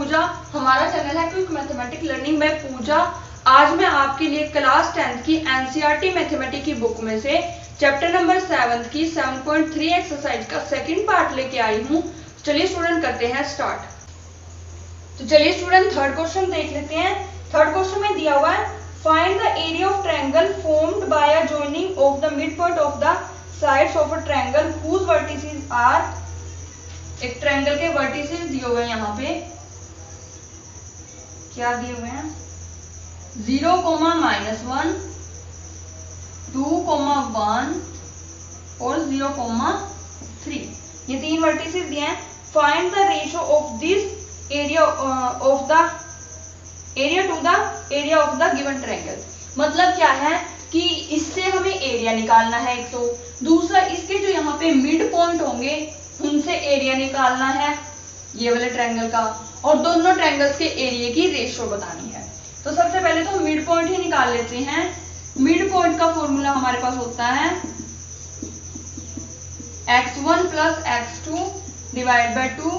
पूजा, हमारा चैनल है quick mathematics learning by पूजा। आज मैं आपके लिए क्लास 10th की एनसीईआरटी मैथमेटिक्स की बुक में से चैप्टर नंबर 7 की 7.3 एक्सरसाइज का सेकंड पार्ट लेके आई हूँ। चलिए स्टूडेंट करते हैं स्टार्ट। तो चलिए स्टूडेंट थर्ड क्वेश्चन देख लेते हैं। थर्ड क्वेश्चन में दिया हुआ है find the area of triangle formed by a joining of the mid point of the sides of a triangle whose vertices are. एक ट्रायंगल के वर्टिसेस दिए हुए हैं, यहाँ पे क्या दिए हुए हैं 0, -1, 2, 1 और 0, 3। ये तीन वर्टिसेस दिए हैं। Find the ratio of this area of the area to the area of the given triangle. मतलब क्या है कि इससे हमें एरिया निकालना है 100, दूसरा इसके जो यहाँ पे मिड पॉइंट होंगे उनसे एरिया निकालना है ये वाले ट्रायंगल का, और दोनों ट्रायंगल्स के एरिया की रेशियो बतानी है। तो सबसे पहले तो मिड पॉइंट ही निकाल लेते हैं। मिड पॉइंट का फॉर्मूला हमारे पास होता है x1 + x2 divide by 2,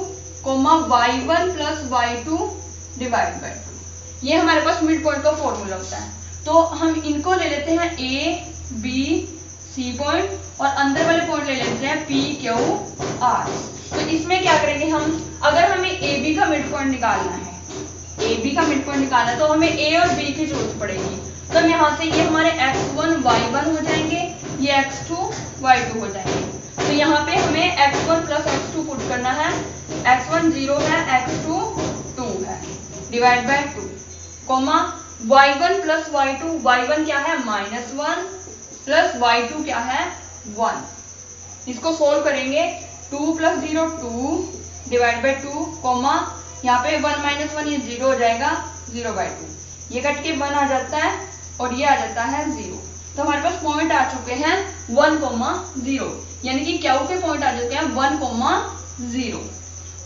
y1 + y2 divide by 2। ये हमारे पास मिड पॉइंट का फॉर्मूला होता है। तो हम इनको ले लेते हैं A, B, C पॉइंट, और अंदर वाले पॉइंट ले लेते हैं P, Q, R। तो इसमें क्या करेंगे हम, अगर हमें AB का मिड पॉइंट निकालना है, AB का मिड पॉइंट निकालना है तो हमें A और B की जरूरत पड़ेगी। तो हम यहाँ से ये हमारे x1 y1 हो जाएंगे, ये x2 y2 हो जाएंगे। तो यहाँ पे हमें x1 + x2 पुट करना है। x1 0 है, x2 2 है, divide by 2, y1 + y2, y1 क्या है -1 प्लस y2 क्या है 1। इसको सोल्व करेंगे 2 + 0 2 डिवाइड बाय 2, यहाँ पे 1 - 1 ये 0 हो जाएगा, 0/2। ये कट के 1 आ जाता है और ये आ जाता है 0। तो हमारे पास पॉइंट आ चुके हैं 1, 0, यानी कि क्यू के पॉइंट आ चुके हैं 1, 0।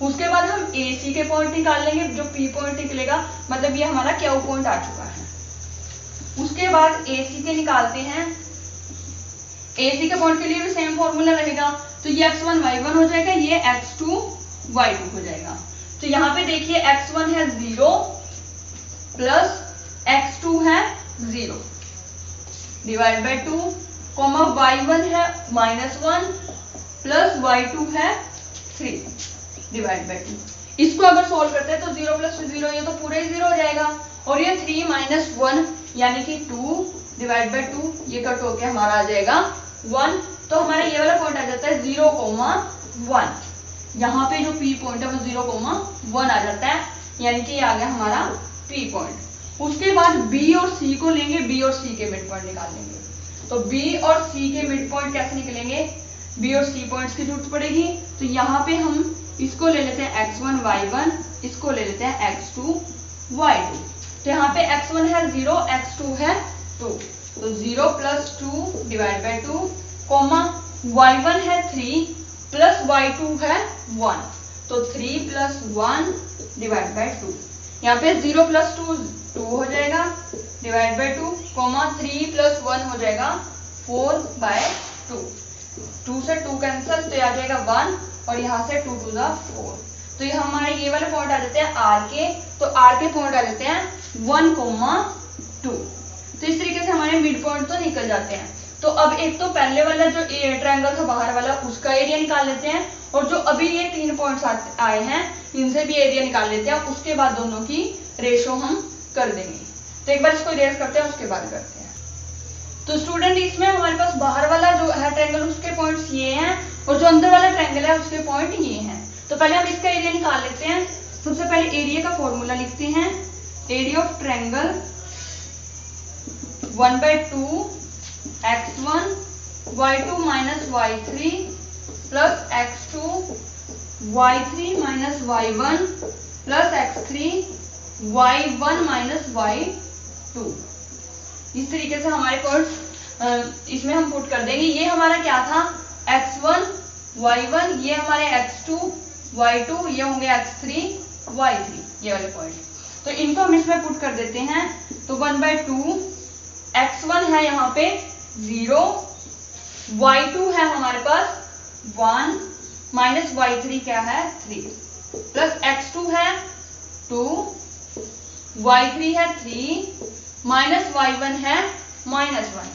उसके बाद हम AC के पॉइंट निकाल लेंगे, जो P पॉइंट निकलेगा, मतलब ये हमारा क्यू पॉइंट आ चुका है। उसके बाद AC के निकालते हैं। AC के पॉइंट के लिए भी सेम फॉर्मूला रहेगा। तो ये x1 y1 हो जाएगा, ये x2 y2 हो जाएगा। तो यहाँ पे देखिए x1 है 0 प्लस x2 है 0 डिवाइड बाय 2, y1 है -1 प्लस y2 है 3 डिवाइड बाय 2। इसको अगर सोल्व करते हैं तो 0 + 0 ये तो पूरा ही 0 हो जाएगा, और ये 3 - 1 यानी कि 2 डिवाइड बाय 2, ये कट होके हमारा आ जाएगा 1। तो हमारा ये वाला पॉइंट आ जाता है 0, 1। यहाँ पे जो P पॉइंट है वो 0, 1 आ जाता है, यानी कि ये आ गया हमारा P पॉइंट। उसके बाद B और C को लेंगे, B और C के मिड पॉइंट निकाल लेंगे। तो B और C के मिड पॉइंट कैसे निकलेंगे, B और C पॉइंट्स की जरूरत पड़ेगी। तो यहाँ पे हम इसको ले लेते हैं x1 y1, इसको ले लेते हैं x2 y2। तो यहाँ पे x1 है 0, x2 है 2, तो 0 + 2 डिवाइड बाय 2, y1 है 3 प्लस y2 है 1, तो 3 + 1 डिवाइड बाय 2। यहाँ पे 0 + 2 2 हो जाएगा, डिवाइड बाय 2, 3 + 1 हो जाएगा 4/2। 2 से 2 कैंसिल, तो आ जाएगा 1, और यहाँ से 2 to the 4। तो ये हमारे ये वाले पॉइंट आ जाते हैं R के। तो R के पॉइंट आ जाते हैं 1, 2। तो इस तरीके से हमारे मिड पॉइंट तो निकल जाते हैं। तो अब एक तो पहले वाला जो ट्रायंगल था बाहर वाला, उसका एरिया निकाल लेते हैं, और जो अभी ये 3 पॉइंट्स आए हैं इनसे भी एरिया निकाल लेते हैं। उसके बाद दोनों की रेशो हम कर देंगे। तो एक बार इसको इरेज करते हैं, उसके बाद करते हैं। तो स्टूडेंट इसमें हमारे पास बाहर वाला जो है ट्रायंगल उसके पॉइंट्स ये हैं, और जो अंदर वाला ट्रायंगल है उसके पॉइंट ये हैं। तो पहले हम इसका एरिया निकाल लेते हैं। सबसे पहले एरिया का फॉर्मूला लिखते हैं। Area of triangle 1/2 x1 y2 - y3 plus x2 y3 - y1 plus x3 y1 - y2। इस तरीके से हमारे पॉइंट्स इसमें हम पुट कर देंगे। ये हमारा क्या था x1 y1, ये हमारे x2 y2, ये होंगे x3 y3, ये वाले पॉइंट। तो इनको हम इसमें पुट कर देते हैं। तो 1/2 x1 है यहाँ पे 0, y2 है हमारे पास 1 - y3 क्या है 3, प्लस x2 है 2, y3 है 3, माइनस y1 है -1।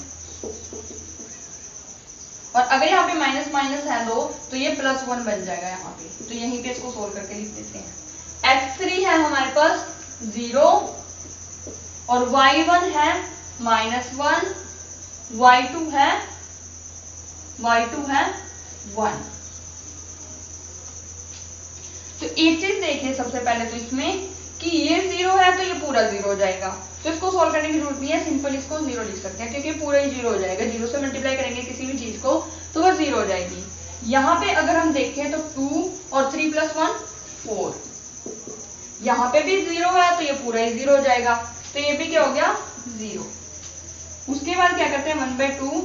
और अगर यहाँ पे माइनस माइनस है 2 तो ये +1 बन जाएगा यहाँ पे। तो यहीं पे इसको सोल्व करके लिख देते हैं। x3 है हमारे पास 0 और y1 है -1, y2 है 1। तो एक चीज देखिए सबसे पहले तो इसमें कि ये 0 है तो ये पूरा 0 हो जाएगा, तो इसको सॉल्व करने की जरूरत नहीं है, सिंपल इसको 0 लिख सकते हैं क्योंकि पूरा ही 0 हो जाएगा। 0 से मल्टीप्लाई करेंगे किसी भी चीज को तो वो 0 हो जाएगी। यहाँ पे अगर हम देखें तो 2 और 3 + 1 4, यहाँ पे भी 0 है तो ये पूरा ही 0 हो जाएगा, तो ये भी क्या हो गया 0। उसके बाद क्या करते हैं 1/2,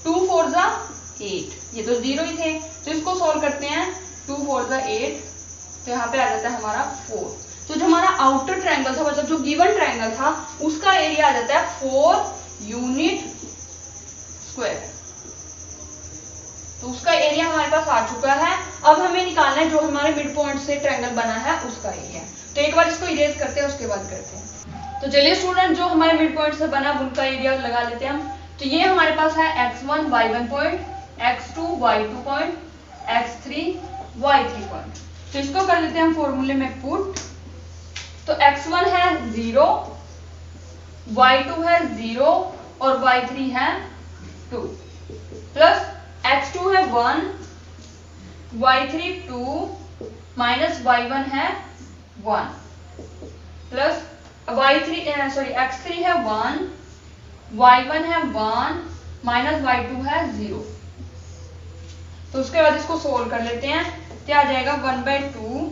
2 4 ज़ा 8, ये तो 0 ही थे तो इसको सॉल्व करते हैं। 2 4 ज़ा 8, तो यहाँ पे आ जाता है हमारा 4। तो जो हमारा आउटर ट्रायंगल था, मतलब जो गिवन ट्रायंगल था, उसका एरिया आ जाता है 4 यूनिट स्क्वायर। तो उसका एरिया हमारे पास आ चुका है। अब हमें निकालना है जो हमारे मिड पॉइंट से ट्रायंगल बना है उसका एरिया। तो एक बार इसको इरेज करते हैं उसके बाद करते हैं। तो चलिए स्टूडेंट, जो हमारे मिड पॉइंट से बना उनका एरिया लगा लेते हैं हम। तो ये हमारे पास है x1 y1 point, x2 y2 point, x3 y3 point. तो इसको कर लेते हैं हम फॉर्मूले में पुट। तो x1 है 0, y2 है 0 और y3 है 2, प्लस x2 है 1, y3 2, माइनस y1 है 1, प्लस x3 है 1, y1 है 1, माइनस y2 है 0। तो उसके बाद इसको सोल्व कर लेते हैं। क्या आ जाएगा 1/2।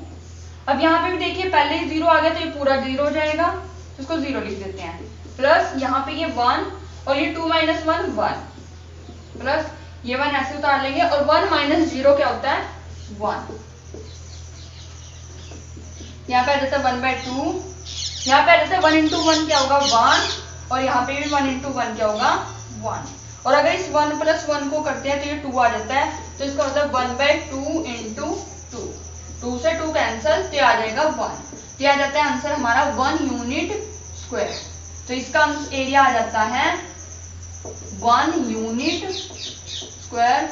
अब यहाँ पे भी देखिए पहले ही 0 आ गया तो ये पूरा 0 हो जाएगा, तो इसको 0 लिख देते हैं। प्लस यहाँ पे ये 1 और ये 2 - 1 1, प्लस ये 1 ऐसे उतार लेंगे और 1 - 0 क्या होता है 1। यहाँ पे आ जाता है 1/2, यहाँ पे आ जाता है 1 × 1 क्या होगा 1 और यहाँ पे भी 1 × 1 क्या होगा 1। और अगर इस 1 + 1 को करते हैं तो ये 2 आ जाता है, तो इसका मतलब 1/2 × 2, 2 से 2 कैंसल, तो आ जाएगा 1। तो आ जाता है आंसर हमारा 1 यूनिट स्क्वायर। तो इसका एरिया आ जाता है 1 यूनिट स्क्वायर।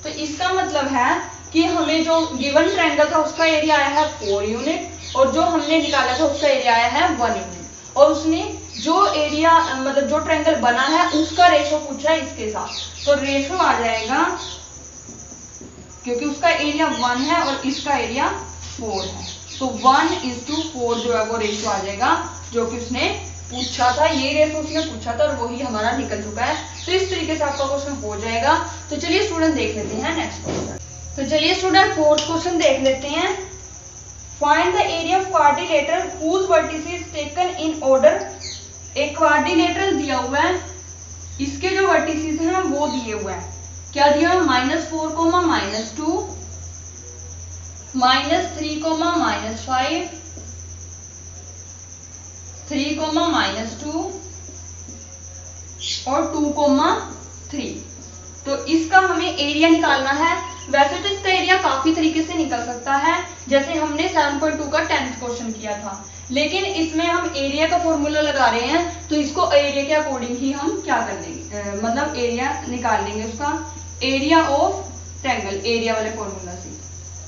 तो इसका मतलब है कि हमें जो गिवन ट्रायंगल था उसका एरिया आया है 4 यूनिट और जो हमने निकाला था उसका एरिया आया है 1 यूनिट, और उसने जो एरिया मतलब जो ट्रायंगल बना है उसका रेशो पूछा है इसके साथ। तो रेशो आ जाएगा, क्योंकि उसका एरिया 1 है और इसका एरिया 4 है, तो 1:4 जो है वो रेशो आ जाएगा जो कि उसने पूछा था। ये रेशो उसने पूछा था और वही हमारा निकल चुका है। तो इस तरीके से आपका क्वेश्चन हो जाएगा। तो चलिए स्टूडेंट देख लेते हैं नेक्स्ट क्वेश्चन। तो चलिए स्टूडेंट फोर्थ क्वेश्चन देख लेते हैं। Find the area of quadrilateral whose vertices taken in order. एक क्वाड्रिलेटरल दिया हुआ है, इसके जो वर्टिसेस हैं वो दिए हुए हैं। क्या दिया है -4, -2, -3, -5, 3, -2 और 2, 3। तो इसका हमें एरिया निकालना है। वैसे तो इसका एरिया काफी तरीके से निकल सकता है, जैसे हमने 7.2 का 10th क्वेश्चन किया था, लेकिन इसमें हम एरिया का फॉर्मूला लगा रहे हैं तो इसको एरिया के अकॉर्डिंग ही हम क्या कर लेंगे, मतलब एरिया निकाल लेंगे उसका। एरिया ऑफ ट्रायंगल एरिया वाले फॉर्मूला से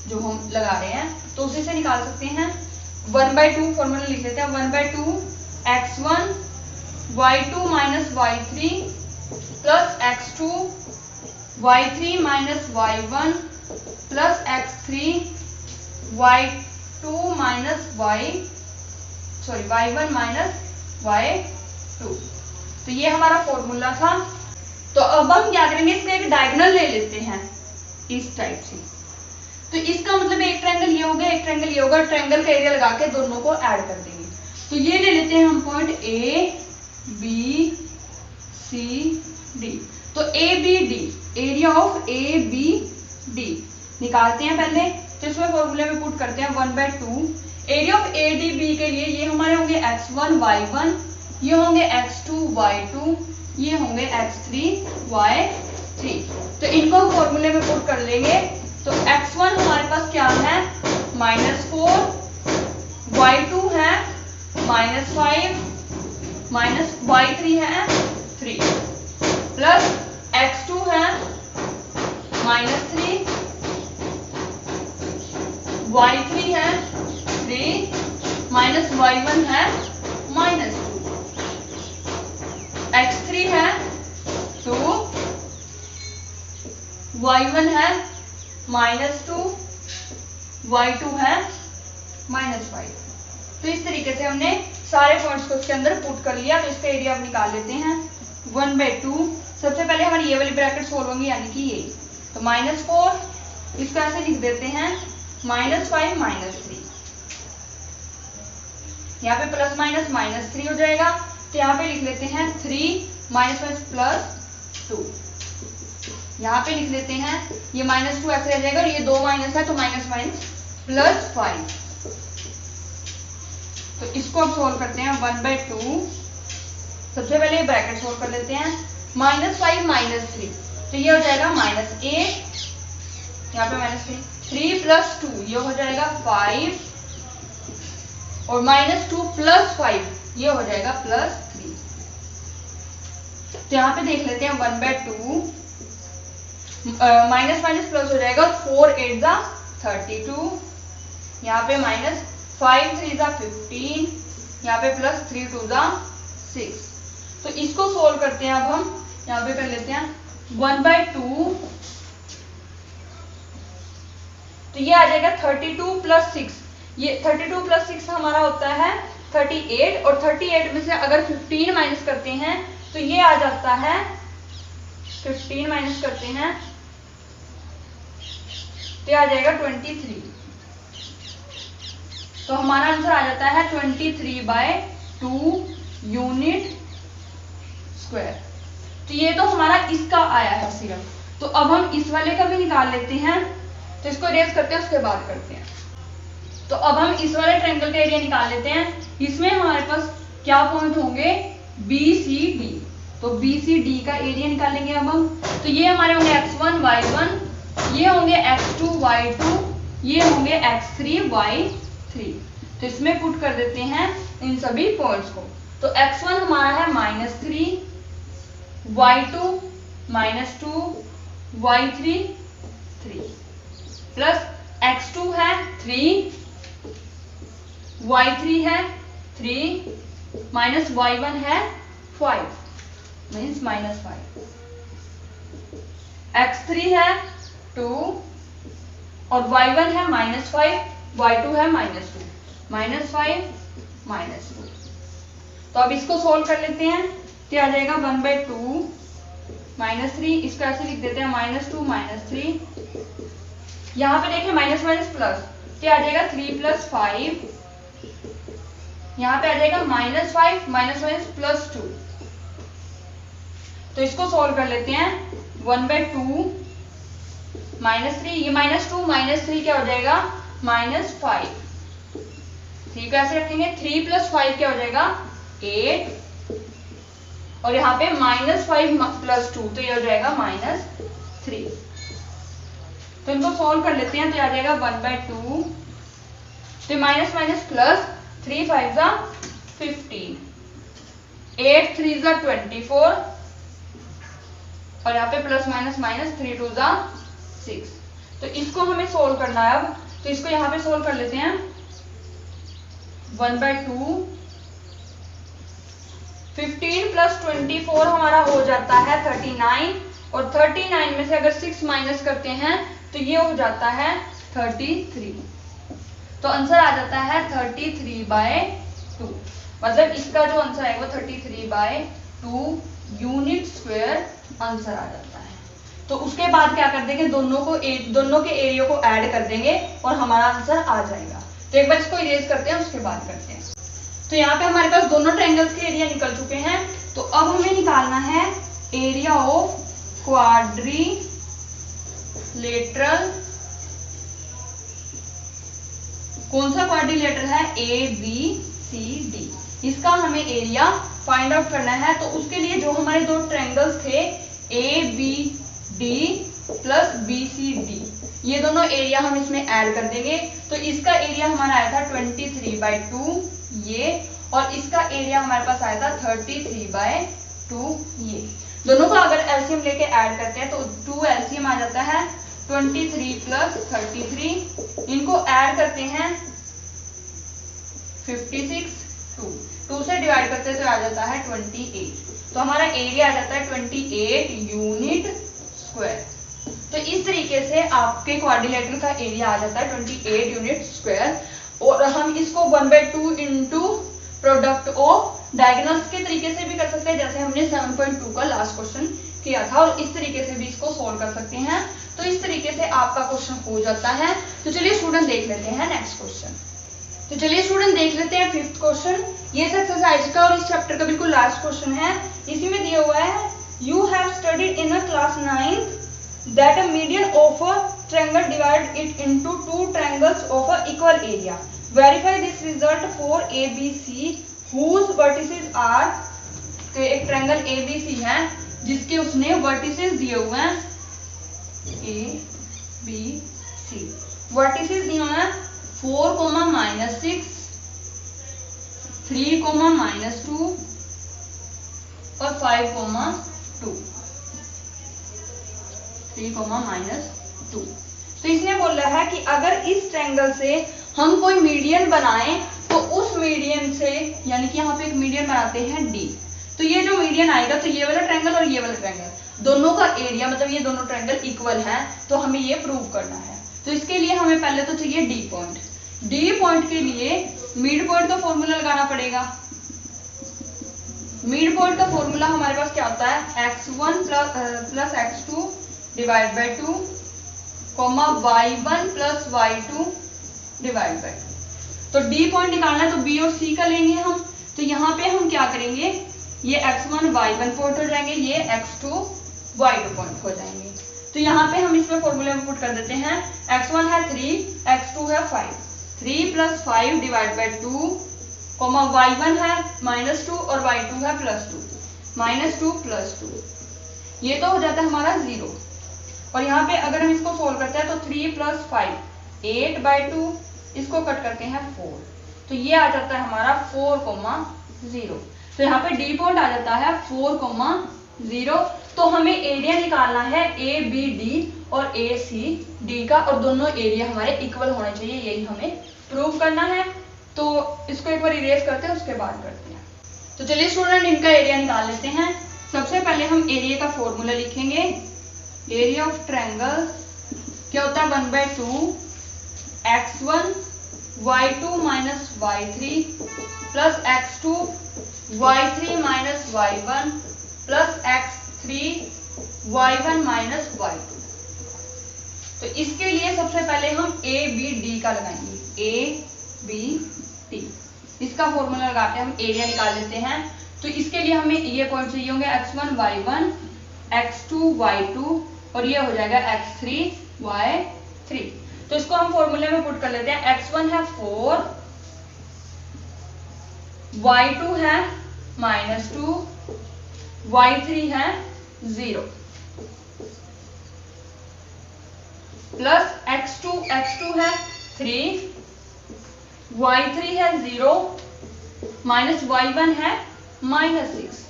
जो हम लगा रहे हैं तो उसी से निकाल सकते हैं। 1/2 फॉर्मूला लिख लेते हैं। 1/2 x1 y2 - y3 plus x2 y3 - y1 plus x3 y1 - y2। तो ये हमारा फॉर्मूला था। तो अब हम क्या करेंगे, इसका एक डायगोनल ले लेते हैं इस टाइप से। तो इसका मतलब एक ट्रायंगल ये हो गया, एक ट्रायंगल ये होगा, ट्रायंगल का एरिया लगा के दोनों को ऐड कर देंगे। तो ये ले लेते हैं हम point A B C D। तो A B D area of A B D निकालते हैं पहले। तो इसमें फॉर्मूले में पुट करते हैं 1/2। Area of A D B के लिए ये हमारे होंगे x1 y1, ये होंगे x2 y2, ये होंगे x3 y3। तो इनको हम फॉर्मूले में पुट कर लेंगे। तो x1 हमारे पास क्या है -4, y2 है -5 माइनस y3 है 3 प्लस x2 है -3 y3 है 3 माइनस y1 है -2 x3 है 2 y1 है -2 y2 है -5। तो इस तरीके से हमने सारे पॉइंट्स को इसके अंदर पुट कर लिया। तो इसका एरिया अब निकाल लेते हैं 1/2। सबसे पहले हमारी ये वाली ब्रैकेट सोल्व होंगी, यानी कि ये तो -4 इसको ऐसे लिख देते हैं -5 -3, यहाँ पे प्लस माइनस -3 हो जाएगा। तो यहाँ पे लिख लेते हैं 3 -2, यहाँ पे लिख लेते हैं ये -2 ऐसे रह जाएगा और ये 2 माइनस है तो +5। तो इसको अब सोल्व करते हैं 1/2। सबसे पहले ब्रैकेट सोल्व कर लेते हैं -5 -3, तो ये हो जाएगा -8, यहाँ पे -3 3 + 2 ये हो जाएगा 5 और -2 + 5 ये हो जाएगा +3। तो यहाँ पे देख लेते हैं 1/2 माइनस माइनस प्लस हो जाएगा 4 8 ज़ा 32, यहाँ पे -5 3 ज़ा 15, यहाँ पे +3 2 ज़ा 6। तो इसको सोल्व करते हैं। अब हम यहाँ पे कर लेते हैं 1/2, तो ये आ जाएगा 32 + 6, ये 32 + 6 हमारा होता है 38 और 38 में से अगर 15 माइनस करते हैं तो ये आ जाता है 15 माइनस करते हैं तो आ जाएगा 23। तो हमारा आंसर आ जाता है 23/2 यूनिट स्क्वायर। तो ये तो हमारा इसका आया है सिर्फ। तो अब हम इस वाले का भी निकाल लेते हैं। तो इसको इरेज करते हैं, उसके बाद करते हैं। तो अब हम इस वाले ट्रायंगल का एरिया निकाल लेते हैं। इसमें हमारे पास क्या पॉइंट होंगे, BCD। तो BCD का एरिया निकालेंगे अब हम। तो ये हमारे होंगे x1 y1, ये होंगे x2 y2, ये होंगे x3 y3। तो इसमें पुट कर देते हैं इन सभी पॉइंट्स को। तो x1 हमारा है -3, y2 -2, y3 3 प्लस x2 है 3, y3 है 3 माइनस y1 है 5 मीन्स -5, x3 है 2 और y1 है -5, y2 है -2, -5 -2। तो अब इसको सोल्व कर लेते हैं। तो आ जाएगा 1/2 -3, इसको ऐसे लिख देते हैं -2 -3, यहाँ पे देखें माइनस माइनस प्लस, तो आ जाएगा 3 + 5, यहाँ पे आ जाएगा -5 माइनस +2। तो इसको सोल्व कर लेते हैं 1/2 -3, ये -2 -3 क्या हो जाएगा -5। 3 को ऐसे रखेंगे, 3 + 5 क्या हो जाएगा 8 और यहाँ पे -5 + 2 तो ये हो जाएगा -3। तो इनको सोल्व कर लेते हैं। तो आ जाएगा 1/2, तो माइनस माइनस प्लस 3 5 ज़ा 15, 8 3 ज़ा 24 और यहाँ पे प्लस माइनस माइनस 3 2 ज़ा 6। तो इसको हमें सोल्व करना है अब। तो इसको यहाँ पे सोल्व कर लेते हैं 1/2, 15 + 24 हमारा हो जाता है 39 और 39 में से अगर 6 माइनस करते हैं तो ये हो जाता है 33। तो आंसर आ जाता है 33/2, मतलब इसका जो आंसर है वो 33/2 यूनिट स्क्वायर आंसर आ जाता है। तो उसके बाद क्या कर देंगे, दोनों के एरिया को ऐड कर देंगे और हमारा आंसर आ जाएगा। तो एक बार इसको इरेज करते हैं, उसके बाद करते हैं। तो यहाँ पे हमारे पास दोनों ट्रायंगल्स के एरिया निकल चुके हैं। तो अब हमें निकालना है एरिया ऑफ क्वाड्रिलेटरल। कौन सा क्वाड्रिलेटर है, ABCD। इसका हमें एरिया फाइंड आउट करना है। तो उसके लिए जो हमारे दो ट्रायंगल्स थे ABD प्लस BCD, ये दोनों एरिया हम इसमें ऐड कर देंगे। तो इसका एरिया हमारा आया था 23/2 ये, और इसका एरिया हमारे पास आया था 33/2। ये दोनों का अगर एलसीएम लेके ऐड करते हैं तो 2 एलसीएम आ जाता है 23 + 33। इनको ऐड करते हैं 56। 2 से डिवाइड करते हैं तो आ जाता है 28। तो हमारा एरिया आ जाता है 28 यूनिट स्क्वायर। तो इस तरीके से आपके क्वाड्रिलेटरल का एरिया आ जाता है 28 यूनिट स्क्वायर। और हम इसको 1/2 इंटू प्रोडक्ट ऑफ डायगोनल्स के तरीके से भी कर सकते हैं, जैसे हमने 7.2 का लास्ट क्वेश्चन किया था, और इस तरीके से भी इसको सोल्व कर सकते हैं। तो इस तरीके से आपका क्वेश्चन हो जाता है। तो चलिए स्टूडेंट देख लेते हैं नेक्स्ट क्वेश्चन। तो चलिए स्टूडेंट देख लेते हैं 5th क्वेश्चन। ये एक्सरसाइज का और इस चैप्टर का बिल्कुल लास्ट क्वेश्चन है। इसी में दिया हुआ है you have studied in a class 9th that a median of a triangle divide it into 2 triangles of a equal area. Verify this result for ABC whose vertices are। तो एक triangle ABC है जिसके उसने vertices दिए हुए हैं ABC। Vertices दिए हुए हैं 4, -6, 3, -2 और 5, 2। 3, -2। तो इसने बोला है कि अगर इस ट्रायंगल से हम कोई मीडियन बनाएं तो उस मीडियन से, यानी कि यहाँ पे एक मीडियन बनाते हैं D, तो ये जो मीडियन आएगा तो ये वाला ट्रायंगल और ये वाला ट्रायंगल दोनों का एरिया, मतलब ये दोनों ट्रायंगल इक्वल है, तो हमें ये प्रूव करना है। तो इसके लिए हमें पहले तो चाहिए D पॉइंट। D पॉइंट के लिए मिड पॉइंट का फॉर्मूला लगाना पड़ेगा। मिड पॉइंट का फॉर्मूला हमारे पास क्या होता है x1 + x2 divide by 2, y1 + y2 divide by 2। तो D पॉइंट निकालना है तो B और C का लेंगे हम। तो यहाँ पे हम क्या करेंगे, ये x1 y1 पॉइंट हो जाएंगे, ये x2 y2 पॉइंट हो जाएंगे। तो यहाँ पे हम इसमें फॉर्मूले में पुट कर देते हैं। x1 है 3, x2 है 5, 3 + 5 डिवाइड बाय 2, y1 है -2 और y2 है +2, -2 + 2। ये तो हो जाता है हमारा 0। और यहाँ पे अगर हम इसको सोल्व करते हैं तो 3 + 5 8/2, इसको कट करते हैं 4, तो ये आ जाता है हमारा 4, 0। तो यहाँ पे D पॉइंट आ जाता है 4, 0। तो हमें एरिया निकालना है ABD और ACD का, और दोनों एरिया हमारे इक्वल होने चाहिए, यही हमें प्रूव करना है। तो इसको एक बार इरेज करते हैं, उसके बाद करते हैं। तो चलिए स्टूडेंट इनका एरिया निकाल लेते हैं। सबसे पहले हम एरिया का फॉर्मूला लिखेंगे। एरिया ऑफ ट्रायंगल क्या होता है 1/2 x1 y2 - y3 + x2 y3 - y1 + x3 y1 - y2। तो इसके लिए सबसे पहले हम ABD का लगाएंगे। ABD इसका फॉर्मूला लगा के हम एरिया निकाल लेते हैं। तो इसके लिए हमें ये पॉइंट चाहिए होंगे x1 y1 x2 y2 और ये हो जाएगा x3 y3। तो इसको हम फॉर्मूले में पुट कर लेते हैं। x1 है 4, y2 है -2, y3 है 0 प्लस x2 है 3, y3 है 0 माइनस y1 है -6,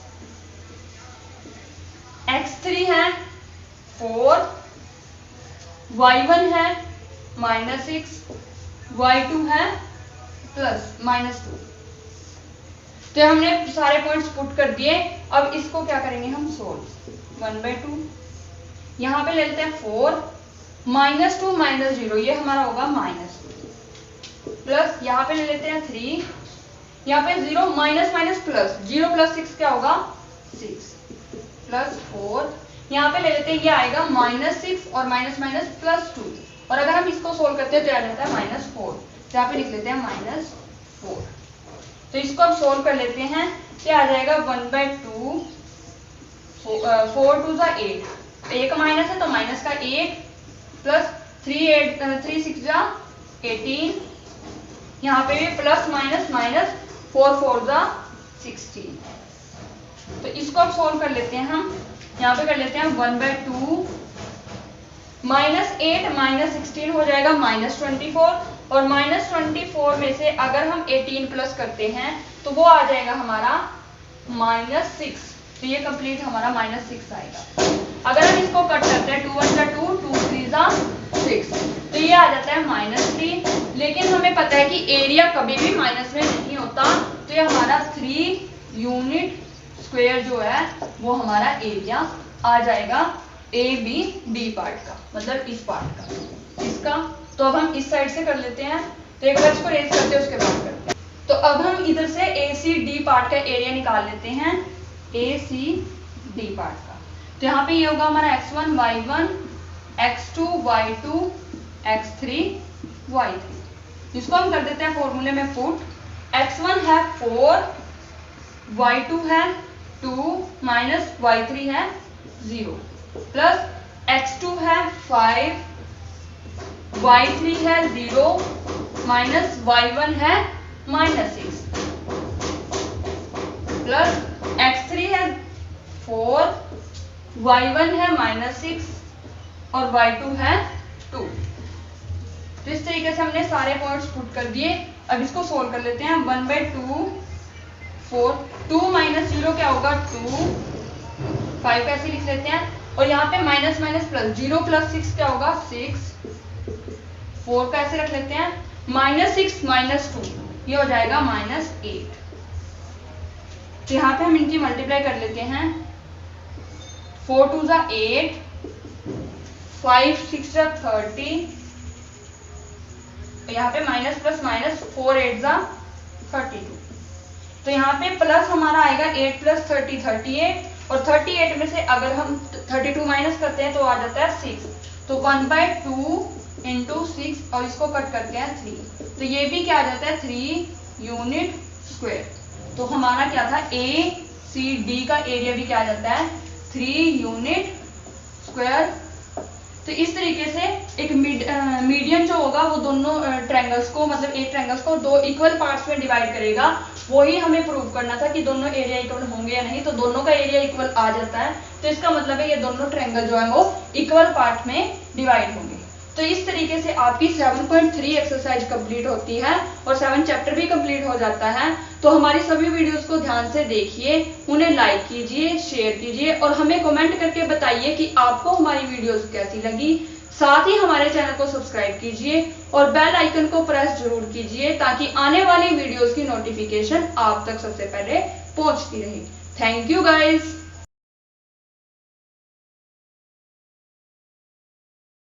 x3 है 4, y1 है -6, y2 है +2। तो हमने सारे पॉइंट्स पुट कर दिए। अब इसको क्या करेंगे हम सोल्व। 1/2 यहाँ पे ले लेते हैं 4, -2 -0 ये हमारा होगा -2 प्लस यहाँ पे ले लेते हैं 3, यहाँ पे 0 माइनस प्लस 0 + 6 क्या होगा 6 प्लस 4, यहाँ पे ले लेते हैं ये आएगा -6 और माइनस +2, और अगर हम इसको सोल्व करते हैं तो आ जाता है -4। तो यहाँ पे लिख लेते हैं -4। तो इसको अब सोल्व कर लेते हैं। क्या आ जाएगा 1/2 4 2 = 8, एक माइनस है तो माइनस का 8 प्लस 3 6 = 18, यहाँ पे भी प्लस माइनस 4 4 = 16। तो इसको अब सोल्व कर लेते हैं हम। यहाँ पे कर लेते हैं 1/2 -8 -16 हो जाएगा -24, और -24 में से अगर हम 18 प्लस करते हैं तो वो आ जाएगा हमारा -6। तो ये कंप्लीट हमारा -6 आएगा। अगर हम इसको कट करते हैं 2 1 जा 2, 2 3 जा 6, तो ये आ जाता है -3। लेकिन हमें पता है कि एरिया कभी भी माइनस में नहीं होता, तो ये हमारा 3 यूनिट स्क्वायर जो है वो हमारा एरिया आ जाएगा ABD पार्ट का, मतलब इस पार्ट का, इसका। तो अब हम इस साइड से कर लेते हैं, तो एक बार इसको रेज करते हैं उसके बाद करते हैं। तो अब हम इधर से ACD पार्ट का एरिया निकाल लेते हैं, ACD पार्ट का। तो यहाँ पे ये होगा हमारा x1 y1 x2 y2 x3 y3। इसको हम कर देते हैं फॉर्मूले में पुट। x1 है 4, y2 है 2 माइनस y3 है 0, प्लस x2 है 5, y3 है 0 माइनस y1 है -6, प्लस x3 है 4, y1 है -6 और y2 है 2। तो इस तरीके से हमने सारे पॉइंट्स पुट कर दिए। अब इसको सोल्व कर लेते हैं। 1/2 4, 2 माइनस 0 क्या होगा 2, 5 ऐसे लिख लेते हैं। और यहाँ पे माइनस माइनस प्लस, 0 + 6 क्या होगा 6, 4 का ऐसे रख लेते हैं। -6 -2 ये हो जाएगा -8। तो यहाँ पे हम इनकी मल्टीप्लाई कर लेते हैं। 4 2 जा 8, 5 6 जा 30, यहाँ पे माइनस प्लस माइनस 4 8 जा 32। तो यहाँ पे प्लस हमारा आएगा 8 + 30 38, और 38 में से अगर हम 32 माइनस करते हैं तो आ जाता है 6। तो 1/2 × 6 और इसको कट करते हैं 3, तो ये भी क्या आ जाता है 3 यूनिट स्क्वायर। तो हमारा क्या था ACD का एरिया भी क्या आ जाता है 3 यूनिट स्क्वायर। तो इस तरीके से एक मीडियन जो होगा वो दोनों ट्रायंगल्स को, मतलब एक ट्रायंगल्स को 2 इक्वल पार्ट्स में डिवाइड करेगा। वही हमें प्रूव करना था कि दोनों एरिया इक्वल होंगे या नहीं। तो दोनों का एरिया इक्वल आ जाता है, तो इसका मतलब है ये दोनों ट्रायंगल जो है वो इक्वल पार्ट में डिवाइड होंगे। तो इस तरीके से आपकी 7.3 एक्सरसाइज कंप्लीट होती है और 7 चैप्टर भी कंप्लीट हो जाता है। तो हमारी सभी वीडियोस को ध्यान से देखिए, उन्हें लाइक कीजिए, शेयर कीजिए और हमें कमेंट करके बताइए कि आपको हमारी वीडियोस कैसी लगी। साथ ही हमारे चैनल को सब्सक्राइब कीजिए और बेल आइकन को प्रेस जरूर कीजिए, ताकि आने वाली वीडियोस की नोटिफिकेशन आप तक सबसे पहले पहुंचती रहे। Thank you guys.